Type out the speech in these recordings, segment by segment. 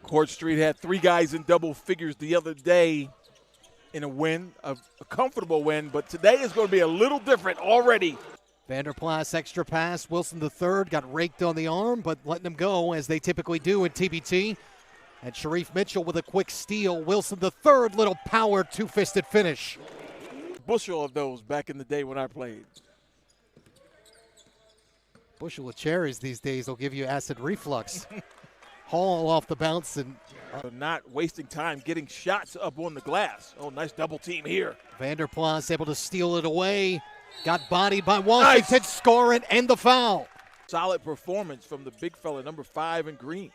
Court Street had 3 guys in double figures the other day in a win, a comfortable win, but today is going to be a little different already. Vanderplas extra pass. Wilson III got raked on the arm, but letting him go as they typically do in TBT. And Sharif Mitchell with a quick steal. Wilson III, little power, two-fisted finish. Bushel of those back in the day when I played. Bushel of cherries these days will give you acid reflux. Hall off the bounce and not wasting time getting shots up on the glass. Oh, nice double team here. Vanderplas able to steal it away. Got bodied by Washington, nice. Scoring and the foul. Solid performance from the big fella, number 5 in green.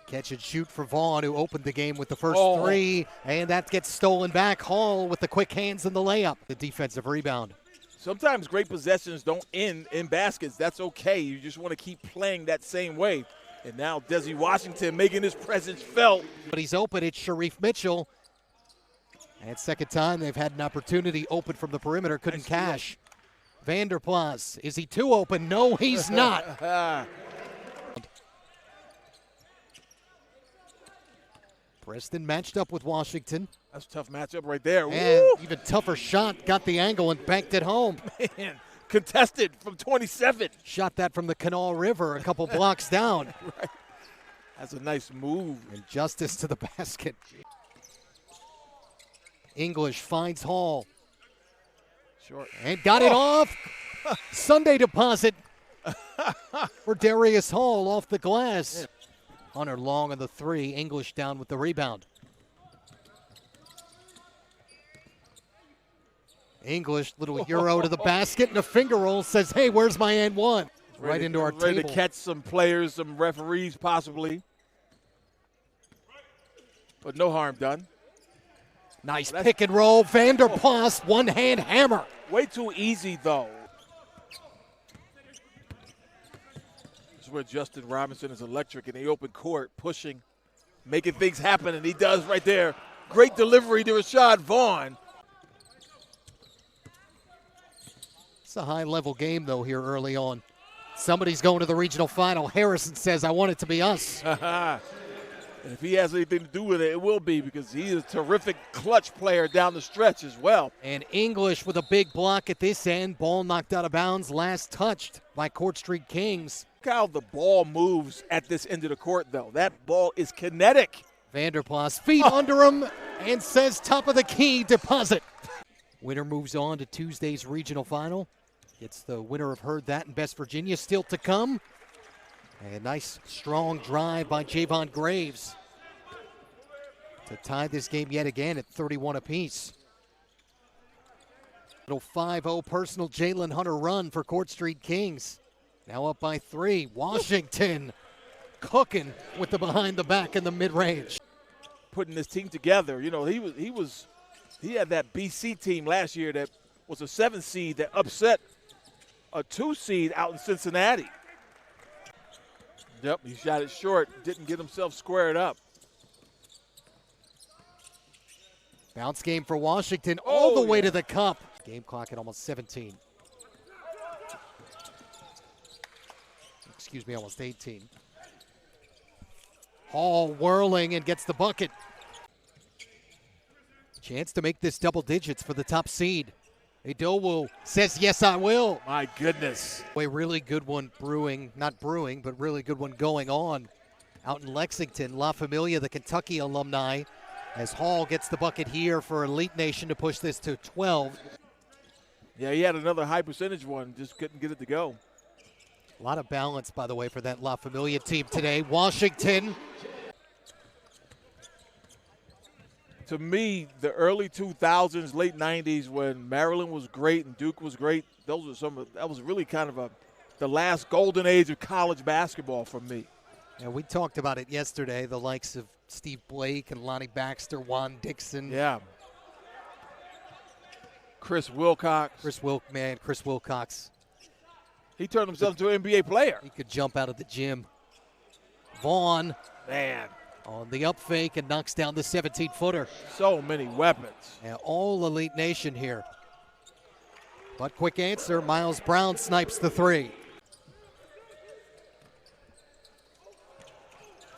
Catch and shoot for Vaughn, who opened the game with the first 3, and that gets stolen back. Hall with the quick hands and the layup. The defensive rebound. Sometimes great possessions don't end in baskets. That's okay. You just want to keep playing that same way. And now Desi Washington making his presence felt. But he's open. It's Sharif Mitchell. And second time they've had an opportunity open from the perimeter. Couldn't cash. Vanderplas. Is he too open? No, he's not. Preston matched up with Washington. That's a tough matchup right there. And even tougher shot. Got the angle and banked it home. Man, contested from 27. Shot that from the Canal River a couple blocks down. Right. That's a nice move. And justice to the basket. English finds Hall. Short. And got it off. Sunday deposit for Darius Hall off the glass. Yeah. Hunter long on the 3. English down with the rebound. English, little euro to the basket and a finger roll, says, hey, where's my and one? Right into our table. Ready to catch some players, some referees possibly. But no harm done. Nice pick and roll. Vanderplas, one-hand hammer. Way too easy, though. This is where Justin Robinson is electric in the open court, pushing, making things happen, and he does right there. Great delivery to Rashad Vaughn. It's a high-level game, though, here early on. Somebody's going to the regional final. Harrison says, I want it to be us. And if he has anything to do with it, it will be, because he is a terrific clutch player down the stretch as well. And English with a big block at this end. Ball knocked out of bounds, last touched by Court Street Kings. Look how the ball moves at this end of the court, though. That ball is kinetic. Vanderplas feet under him and says top of the key, deposit. Winner moves on to Tuesday's regional final. Gets the winner of Heard That and Best Virginia still to come. A nice, strong drive by Javon Graves to tie this game yet again at 31 apiece. Little 5-0 personal Jalen Hunter run for Court Street Kings. Now up by 3. Washington cooking with the behind the back and the mid-range. Putting this team together. You know, he had that BC team last year that was a 7 seed that upset a 2 seed out in Cincinnati. Yep, he shot it short, didn't get himself squared up. Bounce game for Washington all the way to the cup. Game clock at almost 17. Excuse me, almost 18. Hall whirling and gets the bucket. Chance to make this double digits for the top seed. Idowu says, yes, I will. My goodness. A really good one not brewing, but really good one going on out in Lexington. La Familia, the Kentucky alumni, as Hall gets the bucket here for Elite Nation to push this to 12. Yeah, he had another high percentage one, just couldn't get it to go. A lot of balance, by the way, for that La Familia team today. Washington. To me, the early 2000s, late 90s, when Maryland was great and Duke was great, that was really kind of the last golden age of college basketball for me. And we talked about it yesterday, the likes of Steve Blake and Lonnie Baxter, Juan Dixon. Yeah. Chris Wilcox. Chris Wilcox. He turned himself into an NBA player. He could jump out of the gym. Vaughn. Man. On the up fake and knocks down the 17-footer. So many weapons. And all Elite Nation here. But quick answer, Miles Brown snipes the 3.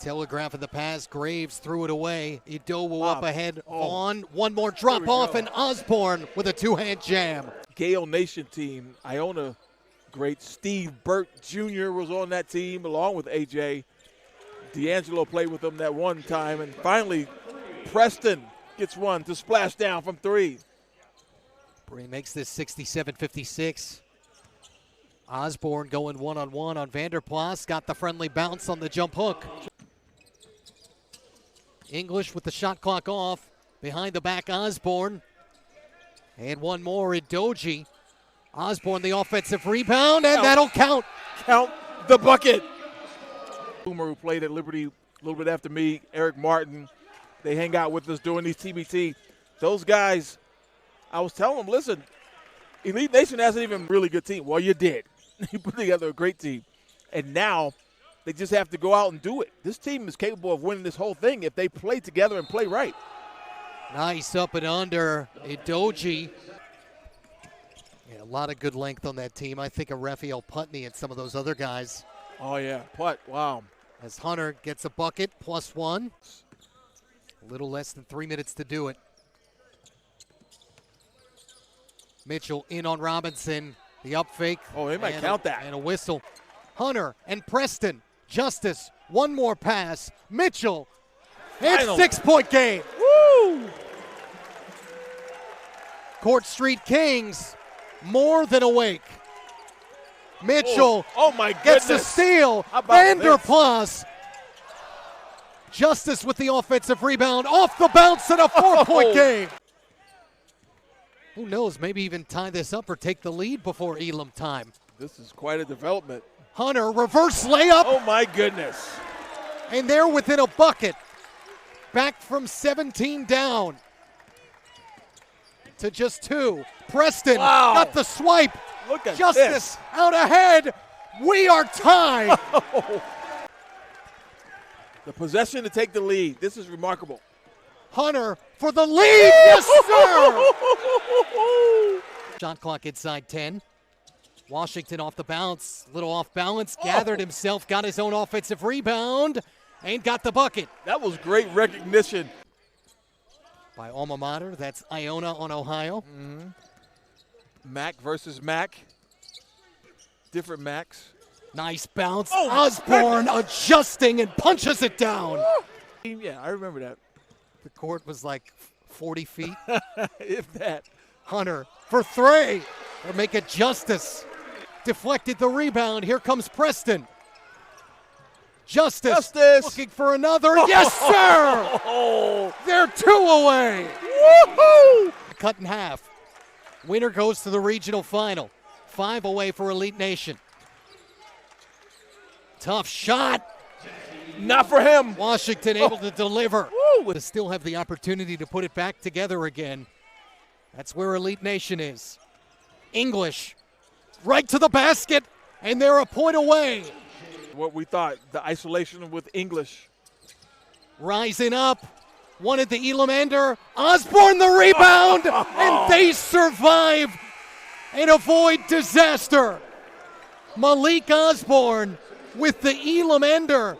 Telegraphing the pass, Graves threw it away. Idowu Bob. up ahead. Oh. Vaughn, one more drop off, go. and Osborne with a two-hand jam. Gale Nation team, Iona great Steve Burt Jr. was on that team along with AJ. D'Angelo played with them that one time, and finally Preston gets one to splash down from three. Bree makes this 67-56. Osborne going one-on-one on Vanderplas. Got the friendly bounce on the jump hook. English with the shot clock off. Behind the back, Osborne. And one more, Idoji. Osborne, the offensive rebound, and that'll count. Count the bucket. Boomer, who played at Liberty a little bit after me, Eric Martin, they hang out with us during these TBT. Those guys, I was telling them, listen, Elite Nation hasn't even a really good team. Well, you did. You put together a great team. And now they just have to go out and do it. This team is capable of winning this whole thing if they play together and play right. Nice up and under. Idoji. Yeah, a lot of good length on that team. I think of Raphael Putney and some of those other guys. Oh, yeah. Putt, wow. As Hunter gets a bucket, +1. A little less than 3 minutes to do it. Mitchell in on Robinson. The up fake. Oh, they might count that. And a whistle. Hunter and Preston. Justice. One more pass. Mitchell. It's Finally. 6-point game. Woo! Court Street Kings more than awake. Mitchell Oh my gets the goodness. steal. How about Vanderplas. Justice with the offensive rebound. Off the bounce and a 4-point Oh. game. Who knows, maybe even tie this up or take the lead before Elam time. This is quite a development. Hunter, reverse layup, Oh my goodness. and they're within a bucket. Back from 17 down to just 2. Preston Wow. got the swipe. Look at Justice this. out ahead. We are tied. The possession to take the lead. This is remarkable. Hunter for the lead. Yes, sir. Shot clock inside 10. Washington off the bounce. Little off balance. Gathered himself. Got his own offensive rebound. And got the bucket. That was great recognition. By alma mater. That's Iona on Ohio. Mac versus Mac. Different Macs. Nice bounce. Oh, Osborne adjusting and punches it down. Yeah, I remember that. The court was like 40 feet. If that. Hunter for 3. Or make it Justice. Deflected the rebound. Here comes Preston. Justice looking for another. Yes, sir! Oh, They're 2 away. woohoo! Cut in half. Winner goes to the regional final. 5 away for Elite Nation. Tough shot. Not for him. Washington able to deliver. Woo! To still have the opportunity to put it back together again. That's where Elite Nation is. English right to the basket, and they're a point away. What we thought, the isolation with English. Rising up, wanted the Elam ender. Osborne the rebound, and they survive and avoid disaster. Malik Osborne with the Elam ender.